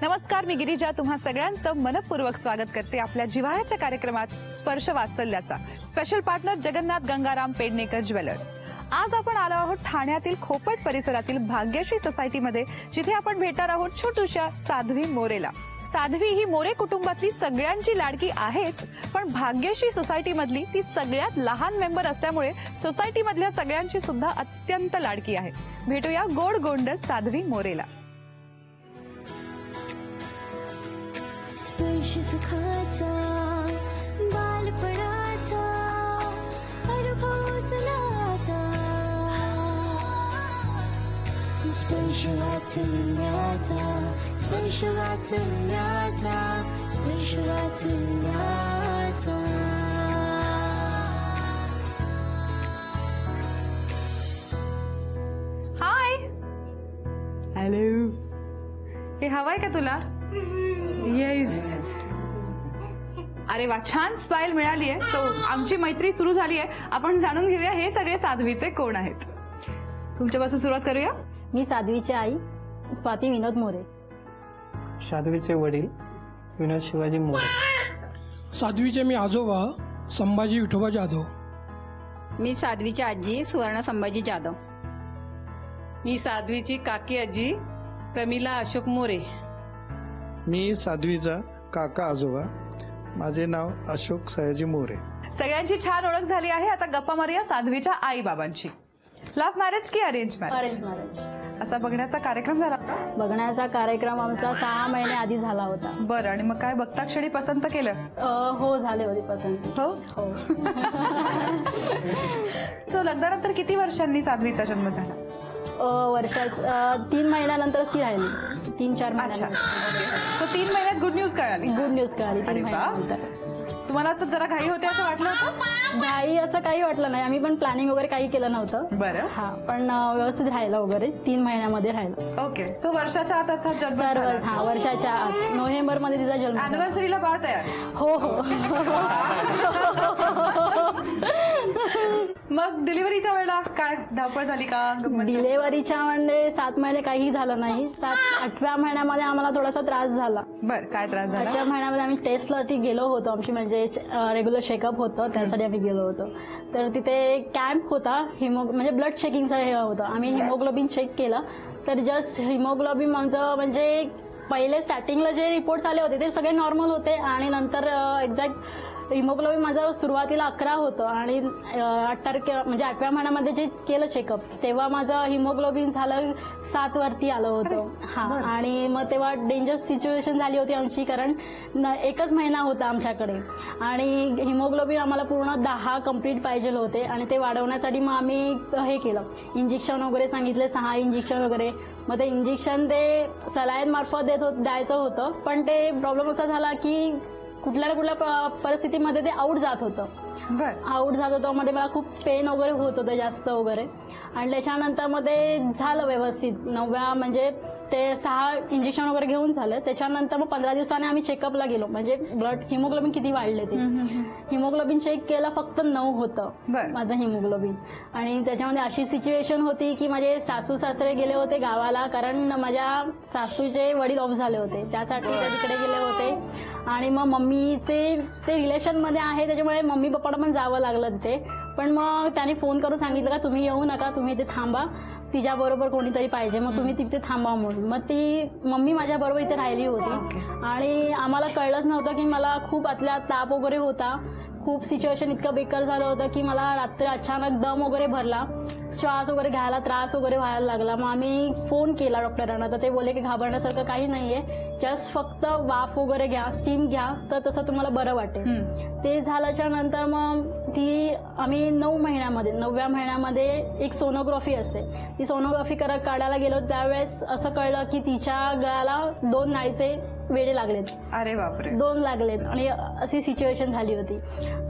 नमस्कार, मी गिरिजा तुम्हा सगळ्यांचं मनपूर्वक स्वागत करते आपल्या जिव्हाळ्याच्या कार्यक्रमात स्पर्श वात्सल्याचा. Special partner Jagannath Gangaram Pednekar jewellers. आज आपण आलो आहोत ठाण्यातील खोपट परिसरातील भाग्यश्री सोसायटीमध्ये, जिथे आपण भेटणार आहोत छोटूशा साध्वी मोरेला. साध्वी ही मोरे कुटुंबातली सगळ्यांची लाडकी आहेच, पण भाग्यश्री सोसायटीमधली ती सगळ्यात लहान मेंबर असल्यामुळे सोसायटीमधल्या सगळ्यांची सुद्धा अत्यंत लाडकी आहे. भेटूया गोड गोंडस साध्वी मोरेला. स्पर्श सुखाचा बालपणाचा अनुभव चला आता. स्पर्श वात्सल्याचा, स्पर्श वात्सल्याचा, स्पर्श वात्सल्याचा. हाय, हॅलो. हे हवाय का तुला? येस. अरे वा, छान स्माइल मिळाली आहे. सो आमची मैत्री सुरू झाली आहे. आपण जाणून घेऊया हे सगळे साध्वीचे कोण आहेत. तुमच्यापासून सुरुवात करूया. मी साध्वीची आई स्वाती विनोद मोरे. साध्वीचे वडील विनोद शिवाजी मोरे. साध्वीचे मी आजोबा संभाजी विठोबा जाधव. मी साध्वीची आजी सुवर्ण संभाजी जाधव. मी साध्वीची काकी आजी प्रमिला अशोक मोरे. मी साध्वीचा काका आजोबा, माझे नाव अशोक सयाजी मोरे. सगळ्यांची छान ओळख झाली आहे. आता गप्पा मारूया साध्वीच्या आई बाबांची. लव्ह मॅरेज की अरेंज मॅरेज? Arrange marriage. असा बघण्याचा कार्यक्रम झाला? बघण्याचा कार्यक्रम आमचा 6 महिने आधी झाला होता. बरं, आणि मग काय बघता क्षणी पसंत केलं? हो, झाले होते पसंती. हो हो. सो लग्नानंतर किती वर्षांनी साध्वीचा जन्म झाला? वर्षात 3 महिन्यानंतरच ती राहिली. 3-4 अच्छा. महिन्यानंतर. सो 3 महिन्यात गुड न्यूज कळाली. गुड न्यूज कळाली अरे 3 वा. महिन्यानंतर. तुम्हाला असं जरा घाई होते असं वाटलं होतं? घाई असं काही वाटलं नाही. आम्ही पण प्लॅनिंग वगैरे काही केलं नव्हतं. बरं. हा, पण व्यवस्थित राहिलं वगैरे 3 महिन्यामध्ये राहिलं. ओके. सो वर्षाच्या आत आता जन्म सर्व झाला. हा, वर्षाच्या आत नोव्हेंबरमध्ये तिचा जन्म झाला. अॅनिव्हर्सरीला बाळ तयार? हो हो. मग डिलिव्हरीच्या वेळेला काय धावपळ झाली का? डिलेव्हरीच्या म्हणजे 7 महिने काही झालं नाही. 8व्या महिन्यामध्ये आम्हाला थोडासा त्रास झाला. बरं, काय त्रास झाला? 8व्या महिन्यामध्ये आम्ही टेस्टसाठी गेलो होतो. आमची म्हणजे रेग्युलर चेकअप होतं, त्यासाठी आम्ही गेलो होतो. तर तिथे कॅम्प होता, म्हणजे ब्लड चेकिंगचा हे होतं. आम्ही हिमोग्लोबिन चेक केलं, तर जस्ट हिमोग्लोबिन आमचं म्हणजे पहिले स्टार्टिंगला जे रिपोर्ट्स आले होते ते सगळे नॉर्मल होते, आणि नंतर एक्झॅक्ट हिमोग्लोबिन माझं सुरुवातीला 11 होतं, आणि 8व्या महिन्यामध्ये जे केलं चेकअप तेव्हा माझं हिमोग्लोबिन झालं 7 वरती आलं होतं. हा, आणि मग तेव्हा डेंजरस सिच्युएशन झाली होती आमची, कारण 1च महिना होता आमच्याकडे, आणि हिमोग्लोबिन आम्हाला पूर्ण 10 कम्प्लीट पाहिजे होते. आणि ते वाढवण्यासाठी मग आम्ही हे केलं, इंजेक्शन वगैरे सांगितले, 6 इंजेक्शन वगैरे. मग ते इंजेक्शन ते सलाईन मार्फत द्यायचं होतं, पण ते प्रॉब्लेम असा झाला की कुठल्या ना कुठल्या परिस्थितीमध्ये ते आऊट जात होतं. आऊट जात होतं. मध्ये मला खूप पेन वगैरे होत होतं जास्त वगैरे, आणि त्याच्यानंतर मध्ये झालं व्यवस्थित. 9व्या म्हणजे ते 6 इंजेक्शन वगैरे घेऊन झालं. त्याच्यानंतर मग 15 दिवसांनी आम्ही चेकअपला गेलो, म्हणजे ब्लड हिमोग्लोबिन किती वाढले ते. हिमोग्लोबिन चेक केलं, फक्त 9 होतं माझं हिमोग्लोबिन. आणि त्याच्यामध्ये अशी सिच्युएशन होती की माझे सासू सासरे गेले होते गावाला, कारण माझ्या सासूचे वडील ऑफ झाले होते, त्यासाठी ते तिकडे गेले होते. आणि मग मम्मीचे ते रिलेशनमध्ये आहे, त्याच्यामुळे मम्मी पप्पाला पण जावं लागलं ते. पण मग त्याने फोन करून सांगितलं का तुम्ही येऊ नका, तुम्ही इथे थांबा, तिच्याबरोबर कोणीतरी पाहिजे, मग तुम्ही तिथे थांबा म्हणून. मग ती मम्मी माझ्याबरोबर इथे राहिली होती. आणि आम्हाला कळलंच नव्हतं की मला खूप आतल्या ताप वगैरे होता. खूप सिच्युएशन इतकं बेकार झालं होतं की मला रात्री अचानक दम वगैरे भरला, श्वास वगैरे घ्यायला त्रास वगैरे व्हायला लागला. मग आम्ही फोन केला डॉक्टरांना, तर ते बोलले की घाबरण्यासारखं काही नाहीये, जस्ट फक्त वाफ वगैरे घ्या, स्टीम घ्या, तर तसं तुम्हाला बरं वाटेल. ते झाल्याच्या नंतर मग आम्ही 9व्या महिन्यामध्ये एक सोनोग्राफी असते, ती सोनोग्राफी काढायला गेलो. त्यावेळेस असं कळलं की तिच्या गळ्याला 2 नाळीचे वेडे लागलेत. अरे बापरे. 2 लागलेत, आणि अशी सिच्युएशन झाली होती.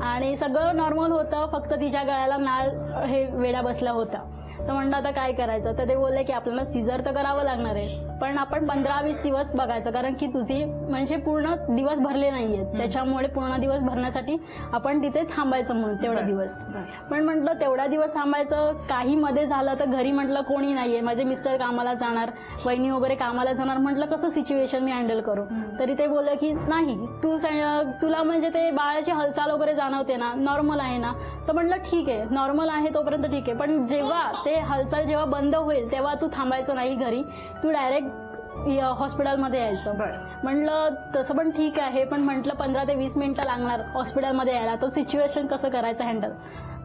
आणि सगळं नॉर्मल होतं, फक्त तिच्या गळ्याला नाळ हे वेडा बसला होता. तर म्हणलं आता काय करायचं, तर ते बोलले की आपल्याला सिझर तर करावं लागणार आहे, पण आपण 15-20 दिवस बघायचं, कारण की तुझी म्हणजे पूर्ण दिवस भरले नाहीयेत, त्याच्यामुळे पूर्ण दिवस भरण्यासाठी आपण तिथे थांबायचं म्हणून तेवढा दिवस. पण म्हटलं तेवढा दिवस थांबायचं, काही मध्ये झालं तर घरी म्हटलं कोणी नाहीये, माझे मिस्टर कामाला जाणार, वहिनी वगैरे कामाला जाणार, म्हटलं कसं सिच्युएशन मी हँडल करू. तरी ते बोलले की नाही, तुला म्हणजे ते बाळाची हालचाल वगैरे जाणवते ना, नॉर्मल आहे ना. तर म्हटलं ठीक आहे, नॉर्मल आहे तोपर्यंत ठीक आहे, पण जेव्हा ते हालचाल जेव्हा बंद होईल तेव्हा तू थांबायचं नाही घरी, तू डायरेक्ट हॉस्पिटलमध्ये यायचं. म्हटलं तसं पण ठीक आहे, पण म्हटलं 15 ते 20 मिनिटं लागणार हॉस्पिटलमध्ये यायला, तर सिच्युएशन कसं करायचं हँडल.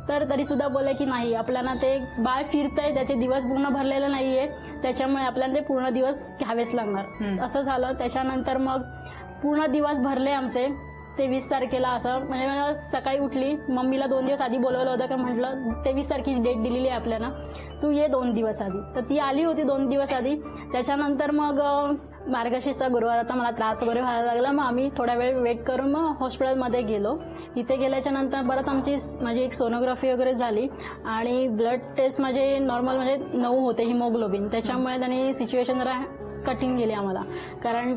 तर तरी सुद्धा बोलले की नाही, आपल्याला ते बाळ फिरतंय, त्याचे दिवस पूर्ण भरलेले नाहीये, त्याच्यामुळे आपल्याला ते पूर्ण दिवस घ्यावेच लागणार. असं झालं. त्याच्यानंतर मग पूर्ण दिवस भरले आमचे. 23 तारखेला असं म्हणजे मला सकाळी उठली, मम्मीला 2 दिवस आधी बोलवलं होतं, का म्हटलं 23 तारखेची डेट दिलेली आहे आपल्याला, तू ये 2 दिवस आधी. तर ती आली होती 2 दिवस आधी. त्याच्यानंतर मग मार्गशीर्षचा गुरुवार होता, मला त्रास वगैरे व्हायला लागला, मग आम्ही थोडा वेळ वेट करून मग हॉस्पिटलमध्ये गेलो. तिथे गेल्याच्या नंतर परत माझी एक सोनोग्राफी वगैरे झाली आणि ब्लड टेस्ट माझे नॉर्मल म्हणजे 9 होते हिमोग्लोबिन. त्याच्यामुळे त्यांनी सिच्युएशन जरा कठीण गेली आम्हाला, कारण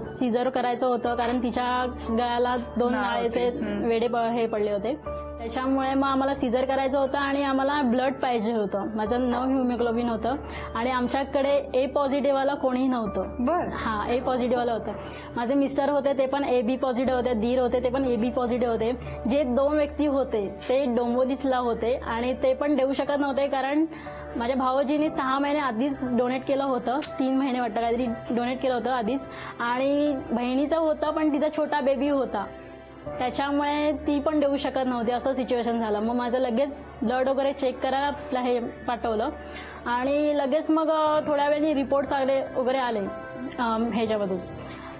सिझर करायचं होतं, कारण तिच्या गळ्याला 2 नाळेचे वेडे हे पडले होते, त्याच्यामुळे मग आम्हाला सिझर करायचं होतं आणि आम्हाला ब्लड पाहिजे होतं. माझं 9 हिमोग्लोबिन होतं आणि आमच्याकडे ए पॉझिटिव्ह वाला कोणीही नव्हतं. हा, ए पॉझिटिव्ह वाला होतं. माझे मिस्टर होते ते पण ए बी पॉझिटिव्ह होते, दीर होते ते पण ए बी पॉझिटिव्ह होते. जे 2 व्यक्ती होते ते डोंबिवलीला होते आणि ते पण देऊ शकत नव्हते, कारण माझ्या भावाजींनी 6 महिने आधीच डोनेट केलं होतं, 3 महिने वाटतं काहीतरी डोनेट केलं होतं आधीच, आणि बहिणीचं होतं पण तिचा छोटा बेबी होता, त्याच्यामुळे ती पण देऊ शकत नव्हती. असं सिच्युएशन झालं. मग माझं लगेच ब्लड वगैरे चेक करायला हे पाठवलं आणि लगेच मग थोड्या वेळाने रिपोर्ट वगैरे आले ह्याच्यामधून.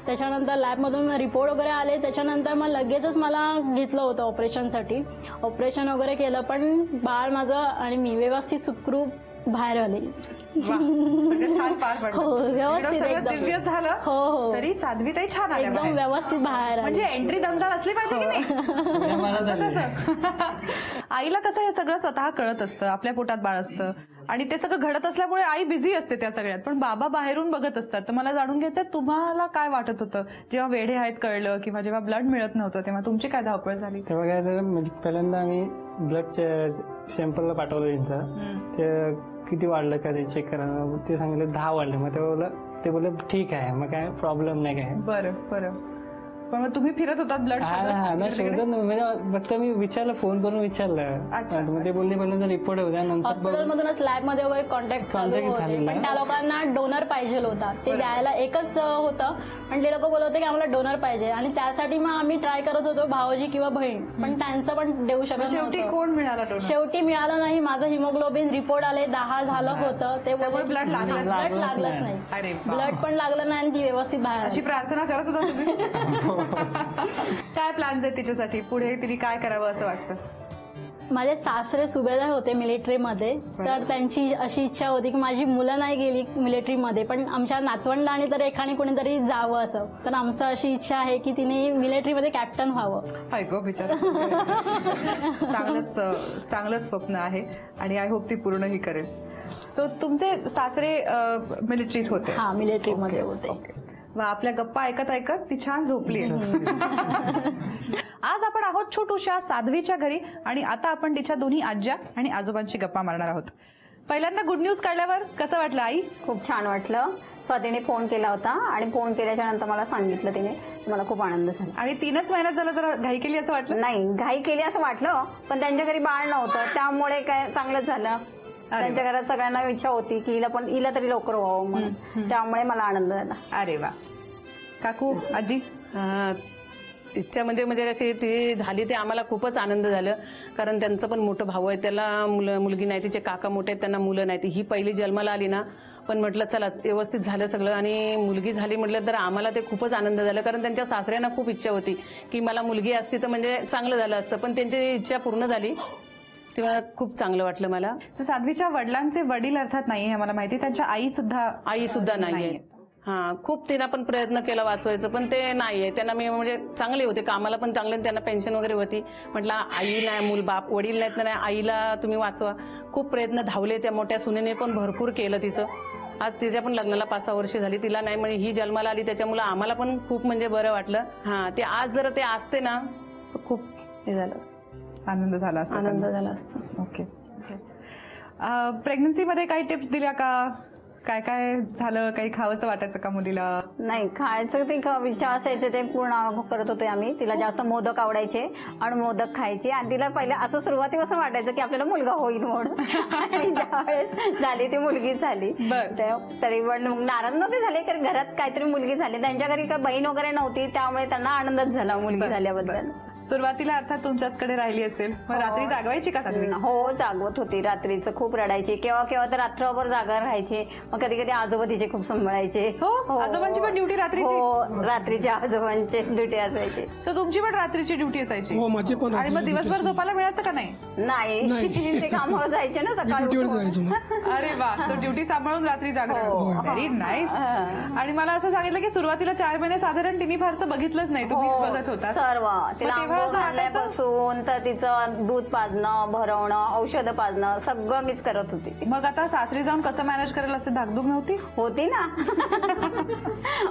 त्याच्यानंतर लॅबमधून रिपोर्ट वगैरे आले. त्याच्यानंतर मग लगेचच मला घेतलं होतं ऑपरेशनसाठी. ऑपरेशन वगैरे केलं, पण बाळ माझं आणि मी व्यवस्थित सुखरूप बाहेर आले. छान पार पडलं. हो, व्यवस्थित एकदम. दिव्य झालं. हो. तरी साध्वीताई छान आल्या एकदम बाहेर. व्यवस्थित बाहेर आले. म्हणजे एंट्री दमदार असली पाहिजे की नाही. असं कसं? आईला कसं हे सगळं स्वतः कळत असतं, आपल्या पोटात बाळ असतं आणि ते सगळं घडत असल्यामुळे आई बिझी असते त्या सगळ्यात, पण बाबा बाहेरून बघत असतात. तर मला जाणून घ्यायचंय, तुम्हाला काय वाटत होतं जेव्हा वेढे आहेत कळलं किंवा जेव्हा ब्लड मिळत नव्हतं, तेव्हा तुमची काय धावपळ झाली? तेव्हा काय झालं, म्हणजे पहिल्यांदा आम्ही ब्लड सॅम्पलला पाठवलं त्यांचं, ते किती वाढलं का ते चेक करायला, ते सांगितलं 10 वाढले. मग ते बोलले ठीक आहे, मग काय प्रॉब्लेम नाही काय. बरं. पण मग तुम्ही फिरत होतात ब्लड शोधत म्हणजे फक्त मी विचारलं, फोन करून विचारलं, मग ते बोलले पहिल्यांदा रिपोर्ट होत्या, नंतर हॉस्पिटलमधूनच लॅबमध्ये वगैरे कॉन्टॅक्ट झालेला. पण त्या लोकांना डोनर पाहिजे होता, ते द्यायला एकच होतं, पण ते लोक बोलत होते की आम्हाला डोनर पाहिजे आणि त्यासाठी मग आम्ही ट्राय करत होतो, भावजी किंवा बहीण, पण त्यांचं पण देऊ शकत शेवटी नव्हतं. कोण मिळाला donor? शेवटी मिळालं नाही. माझं हिमोग्लोबिन रिपोर्ट आले 10 झालं होतं, ते त्यामुळे blood लागलंच लागलंच अरे नाही, वा. ब्लड पण लागलं नाही आणि ती व्यवस्थित बाहेर अशी आली. प्रार्थना करत होता तुम्ही? काय प्लॅन्स आहेत तिच्यासाठी पुढे, तिने काय करावं असं वाटतं? माझे सासरे सुभेदार होते मिलिटरीमध्ये, तर त्यांची अशी इच्छा होती की माझी मुलं नाही गेली मिलिटरीमध्ये, पण आमच्या नातवंडला आणि तर एखाने कोणीतरी जावं असं. तर आमचं अशी इच्छा आहे की तिने मिलिटरीमध्ये कॅप्टन व्हावं. ऐको बिचारा. चांगलंच स्वप्न आहे आणि आय होप ती पूर्णही करेल. सो तुमचे सासरे मिलिटरीत होते? हा, मिलिटरीमध्ये होते. वा, आपल्या गप्पा ऐकत ऐकत ती छान झोपली. आज आपण आहोत छोटूशा साध्वीच्या घरी आणि आता आपण तिच्या दोन्ही आज्या आणि आजोबांची गप्पा मारणार आहोत. पहिल्यांदा गुड न्यूज कळल्यावर कसं वाटलं आई? खूप छान वाटलं. स्वातीने फोन केला होता आणि फोन केल्याच्या नंतर मला सांगितलं तिने, मला खूप आनंद झाला. आणि 3च महिन्यात झालं, जरा घाई केली असं वाटलं? नाही, घाई केली असं वाटलं, पण त्यांच्या घरी बाळ नव्हतं त्यामुळे काय चांगलंच झालं. त्यांच्या घरात सगळ्यांना इच्छा होती की हिला तरी लवकर व्हावं म्हणून, त्यामुळे मला आनंद झाला. अरे वा. काकू, आजी? इच्छा म्हणजे कशी ती झाली ते आम्हाला खूपच आनंद झालं, कारण त्यांचं पण मोठं भाऊ आहे, त्याला मुलगी नाही, तिचे काका मोठे आहेत, त्यांना मुलं नाही. ही पहिली जन्माला आली ना, पण म्हटलं चला व्यवस्थित झालं सगळं आणि मुलगी झाली म्हटलं तर आम्हाला ते खूपच आनंद झाला, कारण त्यांच्या सासऱ्यांना खूप इच्छा होती की मला मुलगी असती तर म्हणजे चांगलं झालं असतं, पण त्यांची इच्छा पूर्ण झाली, तेव्हा खूप चांगलं वाटलं मला. साध्वीच्या वडिलांचे वडील अर्थात नाही, आम्हाला माहिती, त्यांच्या आई सुद्धा नाहीये. हा खूप तिनं पण प्रयत्न केला वाचवायचं, पण ते नाहीये. त्यांना मी म्हणजे चांगले होते, कामाला पण चांगले, त्यांना पेन्शन वगैरे होती. म्हटलं आई नाही, मूल बाप वडील नाहीत नाही, आईला तुम्ही वाचवा. खूप प्रयत्न धावले. त्या मोठ्या सुनेने पण भरपूर केलं तिचं. आज तिच्या पण लग्नाला 5-6 वर्ष झाली. तिला नाही म्हणजे ही जन्माला आली, त्याच्यामुळे आम्हाला पण खूप म्हणजे बरं वाटलं. हा ते आज जर ते असते ना तर खूप हे झालं असतं, आनंद झाला असता. आनंद झाला असता. ओके. प्रेग्नन्सीमध्ये काही टिप्स दिल्या का? काय काय झालं? काही खावंसं वाटायचं का मुलीला? नाही, खायचं ते इच्छा असायचं ते पूर्ण करत होते आम्ही. तिला जास्त मोदक आवडायचे आणि मोदक खायचे आणि तिला पहिले असं सुरुवातीपासून वाटायचं की आपल्याला मुलगा होईल म्हणून. आणि ज्यावेळेस झाली ती मुलगी झाली. तरी पण मग नाराज नव्हते झाले, कारण घरात काहीतरी मुलगी झाली. त्यांच्या घरी काही बहीण वगैरे नव्हती, त्यामुळे त्यांना आनंदच झाला मुलगी झाल्याबद्दल. सुरुवातीला अर्थात तुमच्याचकडे राहिली असेल, मग रात्री जागवायची का साध्वी? हो, जागवत होती. रात्रीचं खूप रडायची, केव्हा केव्हा तर रात्रभर जागा राहायचे. मग कधी कधी आजोबा तिचे खूप सांभाळायचे. हो, आजोबांची पण ड्युटी रात्रीची? हो, रात्रीच्या आजोबांचे ड्युटी असायची. सो तुमची पण रात्रीची ड्युटी असायची? हो, माझी पण आणि मग रात्रीची दिवसभर duty झोपायला मिळायचं का नाही? नाही, ते कामावर जायचे ना सकाळी ड्युटीवर उठून. जायचं मग. अरे वा. सो ड्युटी सांभाळून रात्री जागरण. Very nice. आणि मला असं सांगितलं की सुरुवातीला 4 महिने साधारण तिने फारसं बघितलंच नाही, तुम्हीच बघत होता. सर्व तिला तेव्हा असं वाटायचं? पासून तर तिचं दूध पाजणं, भरवणं, औषधं पाजणं सगळं मीच करत होती. मग आता सासरी जाऊन कसं मॅनेज करेल असं धाकधूक नव्हती? होती ना.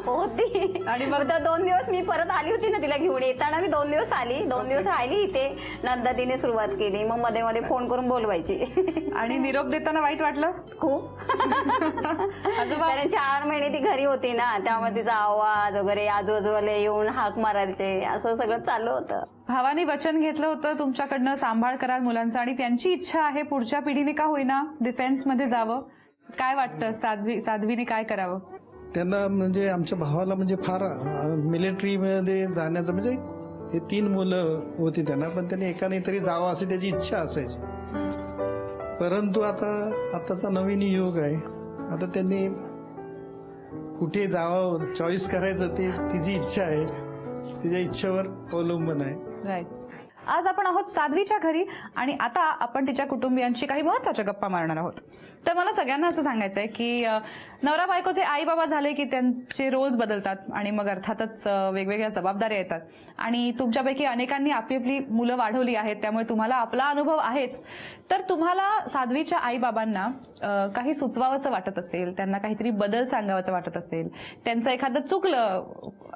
होती. आणि मग 2 दिवस मी परत आली होती ना तिला घेऊन. येताना मी 2 दिवस आली, 2 दिवस राहिली इथे. नंतर तिने सुरुवात केली, मग मध्ये मध्ये फोन करून बोलवायची. आणि निरोप देताना वाईट वाटलं खूप. आजोबा? कारण 4 महिने ती घरी होती ना, त्यामुळे तिचा आवाज वगैरे आजूबाजूला येऊन हाक मारायचे, असं सगळं चालू होतं. भावानी वचन घेतलं होतं तुमच्याकडनं सांभाळ कराल मुलांचा, आणि त्यांची इच्छा आहे पुढच्या पिढीने का होईना डिफेन्स मध्ये जावं. काय वाटतं साध्वीने काय करावं? त्यांना म्हणजे आमच्या भावाला म्हणजे फार मिलिटरीमध्ये जाण्याचं म्हणजे हे 3 मुलं होती त्यांना, पण त्यांनी एकाने तरी जावं अशी त्याची इच्छा असायची. परंतु आताचा नवीन युग आहे, आता त्यांनी कुठे जावं चॉईस करायचं ते तिची इच्छा आहे, तिच्या इच्छेवर अवलंबून आहे. राईट. आज आपण आहोत साध्वीच्या घरी आणि आता आपण तिच्या कुटुंबियांशी काही महत्त्वाच्या गप्पा मारणार आहोत. तर मला सगळ्यांना असं सांगायचंय की नवरा बायकोचे आई बाबा झाले की त्यांचे रोल्स बदलतात आणि मग अर्थातच वेगवेगळ्या जबाबदाऱ्या येतात. आणि तुमच्यापैकी अनेकांनी आपली आपली मुलं वाढवली आहेत, त्यामुळे तुम्हाला आपला अनुभव आहेच. तर तुम्हाला साध्वीच्या आई बाबांना काही सुचवावंसं वाटत असेल, त्यांना काहीतरी बदल सांगावाचं वाटत असेल, त्यांचं एखादं चुकलं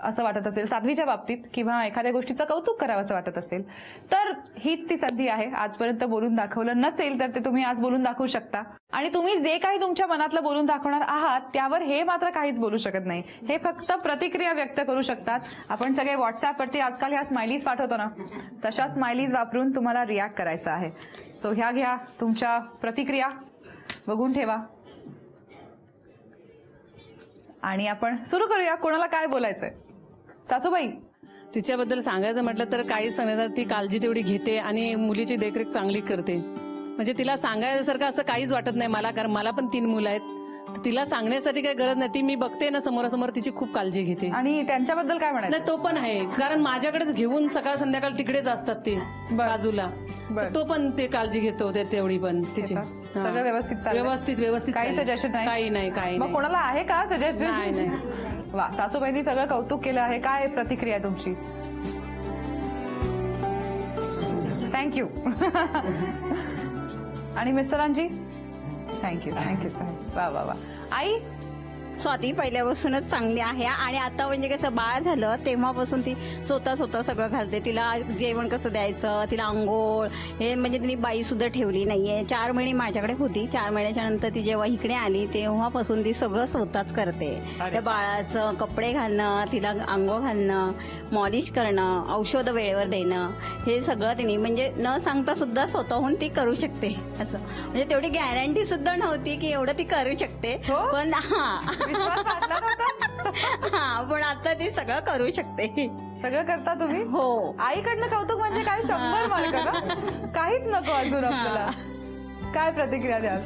असं वाटत असेल साध्वीच्या बाबतीत, किंवा एखाद्या गोष्टीचं कौतुक करावंसं वाटत असेल, तर हीच ती संधी आहे. आजपर्यंत बोलून दाखवलं नसेल तर ते तुम्ही आज बोलून दाखवू शकता. आणि तुम्ही जे काही तुमच्या मनातलं बोलून दाखवणार आहात त्यावर हे मात्र काहीच बोलू शकत नाही, हे फक्त प्रतिक्रिया व्यक्त करू शकतात. आपण सगळे व्हॉट्सअपवरती आजकाल ह्या स्माइलीज पाठवतो ना, तशा स्माइलीज वापरून तुम्हाला रिॲक्ट करायचं आहे. सो ह्या घ्या तुमच्या प्रतिक्रिया, बघून ठेवा आणि आपण सुरू करूया. कोणाला काय बोलायचंय? सासूबाई? तिच्याबद्दल सांगायचं म्हटलं तर काही सांगण्यात ती काळजी तेवढी घेते आणि मुलीची देखरेख चांगली करते. म्हणजे तिला सांगायसारखं असं काहीच वाटत नाही मला, कारण मला पण 3 मुलं आहेत. तिला सांगण्यासाठी काही गरज नाही, ती मी बघते ना समोरासमोर, तिची खूप काळजी घेते. आणि त्यांच्याबद्दल काय म्हणायचं? नाही, तो पण आहे, कारण माझ्याकडेच घेऊन सकाळ संध्याकाळ तिकडेच असतात ते बाजूला. तो पण ते काळजी घेतो तेवढी पण तिची. सगळं व्यवस्थित चाललंय? व्यवस्थित काही सजेशन नाही? काही नाही. मग कोणाला आहे का सजेशन? नाही. वा, सासूबाईंनी सगळं कौतुक केलं आहे. काय प्रतिक्रिया आहे तुमची? थँक्यू. आणि मिस्टरांची? थँक्यू. वा वा वा. आई? स्वाती पहिल्यापासूनच चांगली आहे आणि आता म्हणजे कसं बाळ झालं तेव्हापासून ती स्वतः सगळं घालते. तिला जेवण कसं द्यायचं, तिला आंघोळ हे म्हणजे तिने बाई सुद्धा ठेवली नाहीये. 4 महिने माझ्याकडे होती. 4 महिन्याच्या नंतर ती जेव्हा इकडे आली तेव्हापासून ती सगळं स्वतःच करते. त्या बाळाचं कपडे घालणं, तिला आंघोळ घालणं, मॉलिश करणं, औषधं वेळेवर देणं, हे सगळं तिने म्हणजे न सांगता सुद्धा स्वतःहून ती करू शकते. असं म्हणजे तेवढी गॅरंटी सुद्धा नव्हती की एवढं ती करू शकते, पण पण आता ती सगळं करू शकते. सगळं करता तुम्ही? हो. आईकडनं कौतुक म्हणजे काय 100 मार्क का? काहीच नको अजून आपल्याला. काय प्रतिक्रिया द्याल?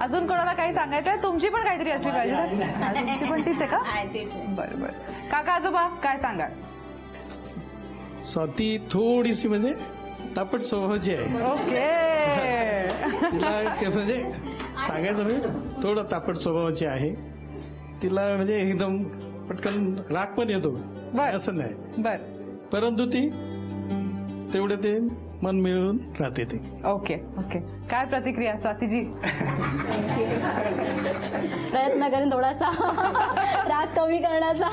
अजून कोणाला काही सांगायचंय? तुमची पण काहीतरी असली पाहिजे. तुमची पण तीच आहे का? बरं. काका आजोबा काय सांगा? स्वाती थोडीशी म्हणजे तापट स्वभावाची आहे. ओके. तिला म्हणजे सांगायचं म्हणजे थोडं तापट स्वभावाची आहे. तिला म्हणजे एकदम पटकन राग पण येतो, असं नाही, बर. परंतु ती तेवढे ते मन मिळून राहते ती. Okay okay. काय प्रतिक्रिया स्वातीजी? प्रयत्न करेन थोडासा राग कमी करण्याचा.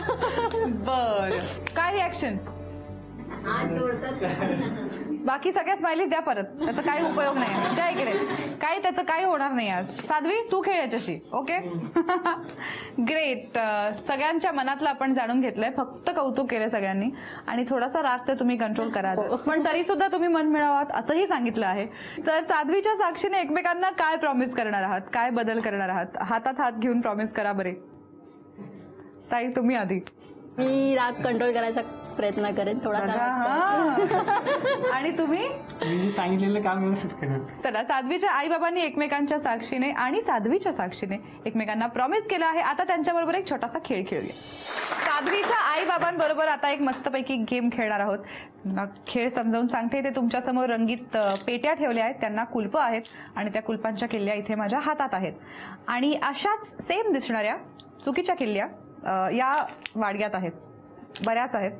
बर. काय रिॲक्शन? बाकी सगळ्या स्माइलीज द्या परत, त्याचा काही उपयोग नाही. त्या इकडे काही त्याचं काही होणार नाही आज. साध्वी तू खेळ याच्याशी. ओके. ग्रेट. सगळ्यांच्या मनातलं आपण जाणून घेतलंय. फक्त कौतुक केलं सगळ्यांनी आणि थोडासा राग तर तुम्ही कंट्रोल करा, पण तरी सुद्धा तुम्ही मन मिळावात असंही सांगितलं आहे. तर साध्वीच्या साक्षीने एकमेकांना काय प्रॉमिस करणार आहात, काय बदल करणार आहात? हातात हात घेऊन प्रॉमिस करा बरे. ताई तुम्ही आधी. मी राग कंट्रोल करायचा प्रयत्न करेन थोडासा. आणि तुम्ही? मी जे सांगितलेलं काम व्यवस्थित करेन. चला, साध्वीच्या आई बाबांनी एकमेकांच्या साक्षीने आणि साध्वीच्या साक्षीने एकमेकांना प्रॉमिस केलं आहे. आता त्यांच्याबरोबर एक छोटासा खेळ खेळूया. साध्वीच्या आई बाबांबरोबर आता एक मस्तपैकी गेम खेळणार आहोत. खेळ समजावून सांगते. ते तुमच्या समोर रंगीत पेट्या ठेवल्या आहेत, त्यांना कुलपं आहेत आणि त्या कुलपांच्या किल्ल्या इथे माझ्या हातात आहेत. आणि अशाच सेम दिसणाऱ्या चुकीच्या किल्ल्या या वाडग्यात आहेत, बऱ्याच आहेत.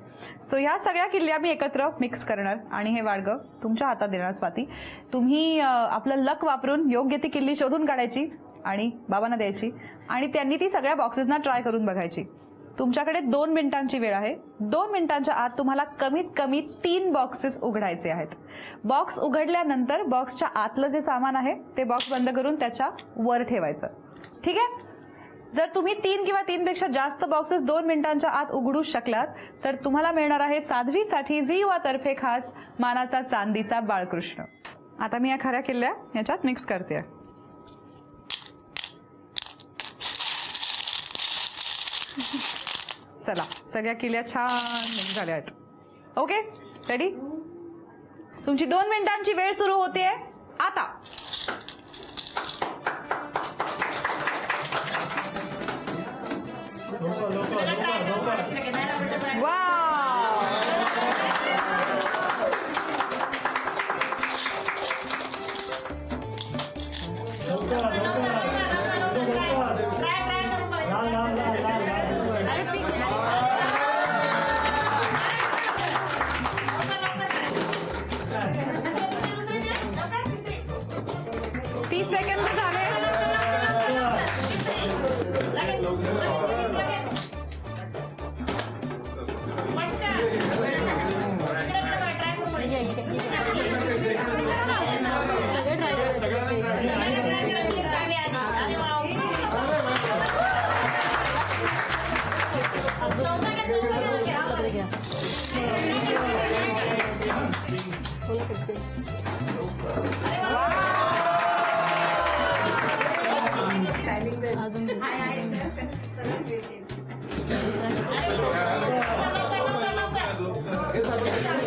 सो ह्या सगळ्या किल्ल्या मी एकत्र मिक्स करणार आणि हे वाडगं तुमच्या हातात देणार. स्वाती, तुम्ही आपलं लक वापरून योग्य ती किल्ली शोधून काढायची आणि बाबांना द्यायची आणि त्यांनी ती सगळ्या बॉक्सेसना ट्राय करून बघायची. तुमच्याकडे 2 मिनिटांची वेळ आहे. 2 मिनिटांच्या आत तुम्हाला कमीत कमी 3 बॉक्सेस उघडायचे आहेत. बॉक्स उघडल्यानंतर बॉक्सच्या आतलं जे सामान आहे ते बॉक्स बंद करून त्याच्या वर ठेवायचं. ठीक आहे? जर तुम्ही 3 किंवा 3 पेक्षा जास्त बॉक्सेस 2 मिनिटांच्या आत उघडू शकलात तर तुम्हाला मिळणार आहे साध्वीसाठी झी युवा तर्फे खास मानाचा चांदीचा बाळकृष्ण. आता मी या खऱ्या किल्ल्या याच्यात मिक्स करते. चला, सगळ्या किल्ल्या छान मिक्स झाल्या आहेत. Okay, ready? तुमची 2 मिनिटांची वेळ सुरू होते आता.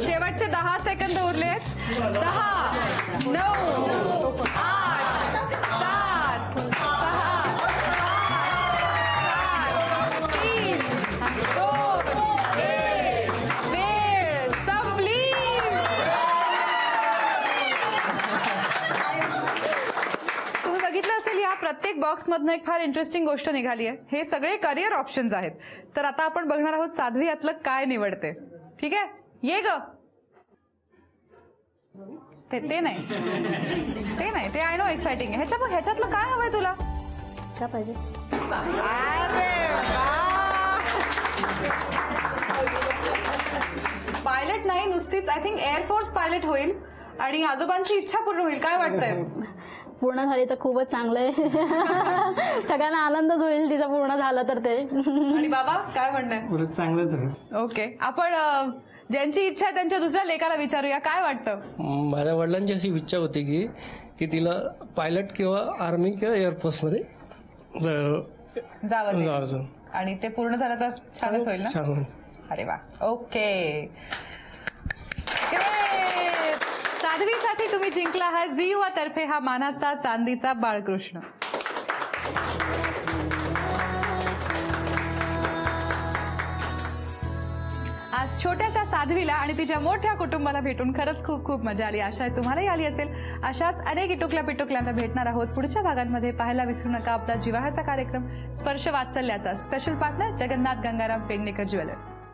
शेवटचे 10 सेकंद उरले. 10, 9, 8, 7, 6, 3, 2, 1. वेळ संपली. तुम्ही बघितलं असेल या प्रत्येक बॉक्समधनं एक फार इंटरेस्टिंग गोष्ट निघाली आहे. हे सगळे करिअर ऑप्शन्स आहेत. तर आता आपण बघणार आहोत साध्वी यातलं काय निवडते. ठीक आहे, ये ग. ते नाही ते आय नो एक्साइटिंग आहे. ह्याच्यातलं काय हवंय तुला? काय पाहिजे? पायलट नाही, नुसतीच आय थिंक एअरफोर्स पायलट होईल आणि आजोबांची इच्छा पूर्ण होईल. काय वाटतंय? पूर्ण झाली तर खूपच चांगलं आहे. सगळ्यांना आनंदच होईल तिचं पूर्ण झालं तर ते. आणि बाबा काय म्हणणं? उलट चांगलंच आहे. ओके, आपण ज्यांची इच्छा आहे त्यांच्या दुसऱ्या लेकाला विचारूया. काय वाटतं? माझ्या वडिलांची अशी इच्छा होती की तिला पायलट किंवा आर्मी किंवा एअरफोर्समध्ये जावं आणि ते पूर्ण झालं तर छानच होईल ना. छान. अरे वा. ओके, साध्वीसाठी तुम्ही जिंकला आहात झी युवा तर्फे हा मानाचा चांदीचा बाळकृष्ण. आज छोट्याशा साध्वीला आणि तिच्या मोठ्या कुटुंबाला भेटून खरंच खूप खूप मजा आली. आशा आहे तुम्हालाही आली असेल. अशाच अनेक इटुकल्या पिटुकल्यांना भेटणार आहोत पुढच्या भागांमध्ये. पाहायला विसरू नका आपला जिव्हाळ्याचा कार्यक्रम स्पर्श वात्सल्याचा. Special partner Jagannath Gangaram Pednekar jewellers.